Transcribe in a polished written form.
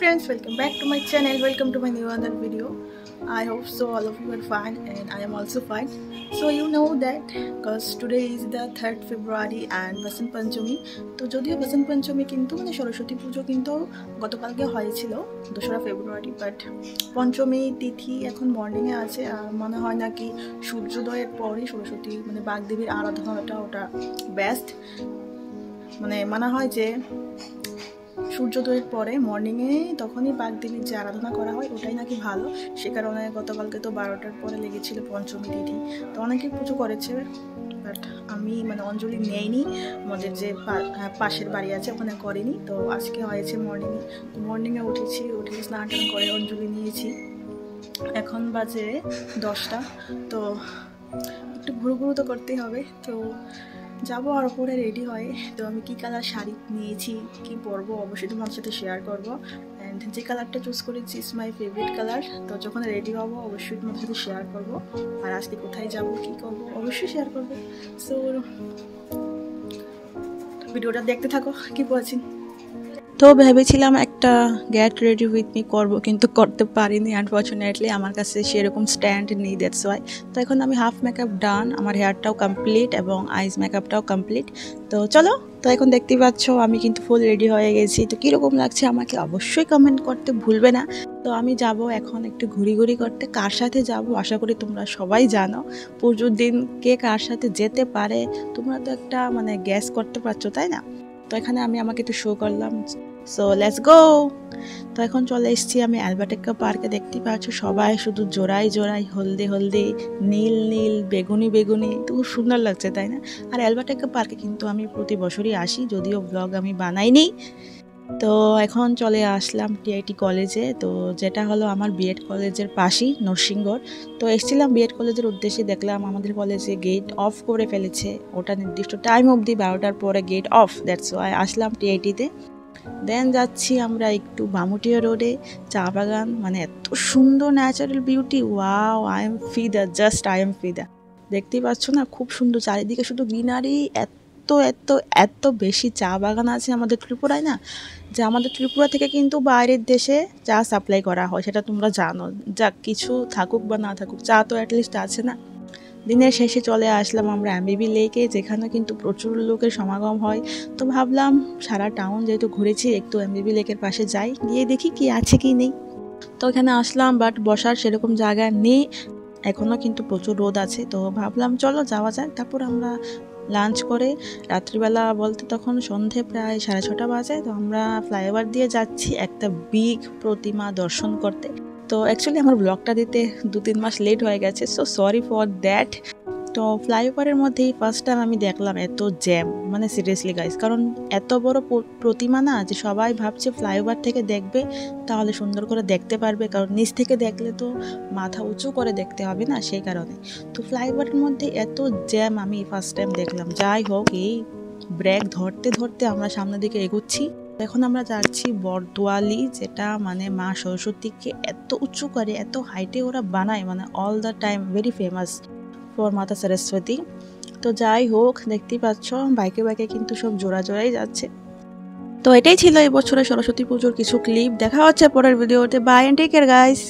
friends, welcome back to my channel. Welcome to my new another video. I hope so all of you are fine and I am also fine. So you know that because today is the 3rd February and Basant Panchami. তো যদিও Basant Panchami কিন্তু মানে সরস্বতী পুজো কিন্তু গতকালকে হয়েছিল 2রা ফেব্রুয়ারি, but পঞ্চমী তিথি এখন morning এ আছে আর মনে হয় নাকি সূর্যোদয়ের পরে সরস্বতী মানে বাগদেবীর আরাধনাটা ওটা বেস্ট। মানে মনে হয় যে সূর্যোদয়ের পরে মর্নিংয়ে তখনই বাগদেবীর যে আরাধনা করা হয় ওটাই নাকি ভালো। সে কারণে গতকালকে তো 12টার পরে লেগেছিল পঞ্চমী তিথি, তো অনেকে পুজো করেছে, বাট আমি মানে অঞ্জলি নেইনি। আমাদের যে পাশের বাড়ি আছে ওখানে করিনি, তো আজকে হয়েছে মর্নিংয়ে। তো মর্নিংয়ে উঠে স্নান টান করে অঞ্জলি নিয়েছি। এখন বাজে 10টা, তো একটু ঘুরু তো করতেই হবে। তো যাবো আর ওপরে রেডি হয়ে। তো আমি কী কালার শাড়ি নিয়েছি, কী পরবো অবশ্যই তোমার সাথে শেয়ার করবো। অ্যান্ড যে কালারটা চুজ করেছি ইজ মাই ফেভারিট কালার। তো যখন রেডি হবো অবশ্যই তোমার সাথে শেয়ার করবো, আর আজকে কোথায় যাবো কী করবো অবশ্যই শেয়ার করবো। সো ভিডিওটা দেখতে থাকো, কি বলছি। তো ভেবেছিলাম একটা গেট রেডি উইথ মি করবো, কিন্তু করতে পারিনি আনফর্চুনেটলি। আমার কাছে সেরকম স্ট্যান্ড নেই, দ্যাটস ওয়াই। তো এখন আমি হাফ মেকআপ ডান, আমার হেয়ারটাও কমপ্লিট এবং আইস মেকআপটাও কমপ্লিট। তো চলো, তো এখন দেখতেই পাচ্ছ আমি কিন্তু ফুল রেডি হয়ে গেছি। তো কীরকম লাগছে আমাকে অবশ্যই কমেন্ট করতে ভুলবে না। তো আমি যাব এখন একটু ঘুরি করতে। কার সাথে যাব আশা করি তোমরা সবাই জানো। পুজোর দিন কে কার সাথে যেতে পারে তোমরা তো একটা মানে গ্যাস করতে পারছো, তাই না? তো এখানে আমি আমাকে একটু শো করলাম। So let's go. তো এখন চলে এসেছি আমি অ্যালবার্টেকা পার্কে। দেখতে পাচ্ছ সবাই শুধু জোড়াই হলদে নীল বেগুনি, তো খুব সুন্দর লাগছে, তাই না? আর অ্যালবার্টেকা পার্কে কিন্তু আমি প্রতি বছরই আসি, যদিও ব্লগ আমি বানাইনি। তো এখন চলে আসলাম টিআইটি কলেজে, তো যেটা হলো আমার বিএড কলেজের পাশেই নরসিংগড়। তো এসেছিলাম বিএড কলেজের উদ্দেশ্যে, দেখলাম আমাদের কলেজে গেট অফ করে ফেলেছে। ওটা নির্দিষ্ট টাইম অবধি 12টার পরে গেট অফ, দ্যাটস ওয়াই আসলাম টিআইটিতে। দেন যাচ্ছি আমরা একটু বামুটিয়া রোডে, চা বাগান, মানে এত সুন্দর natural beauty, wow, I am ফিদা। দেখতেই পাচ্ছ না, খুব সুন্দর চারিদিকে শুধু গ্রিনারি। এত বেশি চা বাগান আছে আমাদের ত্রিপুরায় না, যে আমাদের ত্রিপুরা থেকে কিন্তু বাইরের দেশে চা সাপ্লাই করা হয়, সেটা তোমরা জানো। যা কিছু থাকুক বা না থাকুক, চা তো অ্যাটলিস্ট আছে না। দিনের শেষে চলে আসলাম আমরা এমবিবি লেকে, যেখানে কিন্তু প্রচুর লোকের সমাগম হয়। তো ভাবলাম সারা টাউন যেহেতু ঘুরেছি, একটু এমবিবি লেকের পাশে যাই, গিয়ে দেখি কি আছে কি নেই। তো এখানে আসলাম, বাট বসার সেরকম জায়গা নেই, এখনও কিন্তু প্রচুর রোদ আছে। তো ভাবলাম চলো যাওয়া যাক। তারপর আমরা লাঞ্চ করে রাত্রিবেলা বলতে তখন সন্ধে প্রায় 6:30 বাজে। তো আমরা ফ্লাইওভার দিয়ে যাচ্ছি একটা বিগ প্রতিমা দর্শন করতে। তো অ্যাকচুয়ালি আমার ব্লগটা দিতে 2-3 মাস লেট হয়ে গেছে, সো সরি ফর দ্যাট। তো ফ্লাইওভারের মধ্যেই ফার্স্ট টাইম আমি দেখলাম এত জ্যাম, মানে সিরিয়াসলি গাইস, কারণ এত বড় প্রতিমা না, যে সবাই ভাবছে ফ্লাইওভার থেকে দেখবে তাহলে সুন্দর করে দেখতে পারবে, কারণ নিচ থেকে দেখলে তো মাথা উঁচু করে দেখতে হবে না, সেই কারণে। তো ফ্লাইওভারের মধ্যে এত জ্যাম আমি ফার্স্ট টাইম দেখলাম। যাই হোক, এই ব্রেক ধরতে আমরা সামনের দিকে এগোচ্ছি। এখন আমরা যাচ্ছি বরদোয়ালি, যেটা মানে মা সরস্বতীকে এত উঁচু করে, এত হাইটে ওরা বানায়, মানে all the time very famous for মাতা সরস্বতী। তো যাই হোক, দেখতেই পাচ্ছ বাইকে কিন্তু সব জোড়াই যাচ্ছে। তো এটাই ছিল এই বছরের সরস্বতী পুজোর কিছু ক্লিপ। দেখা হচ্ছে পরের ভিডিওতে। Bye and take care guys.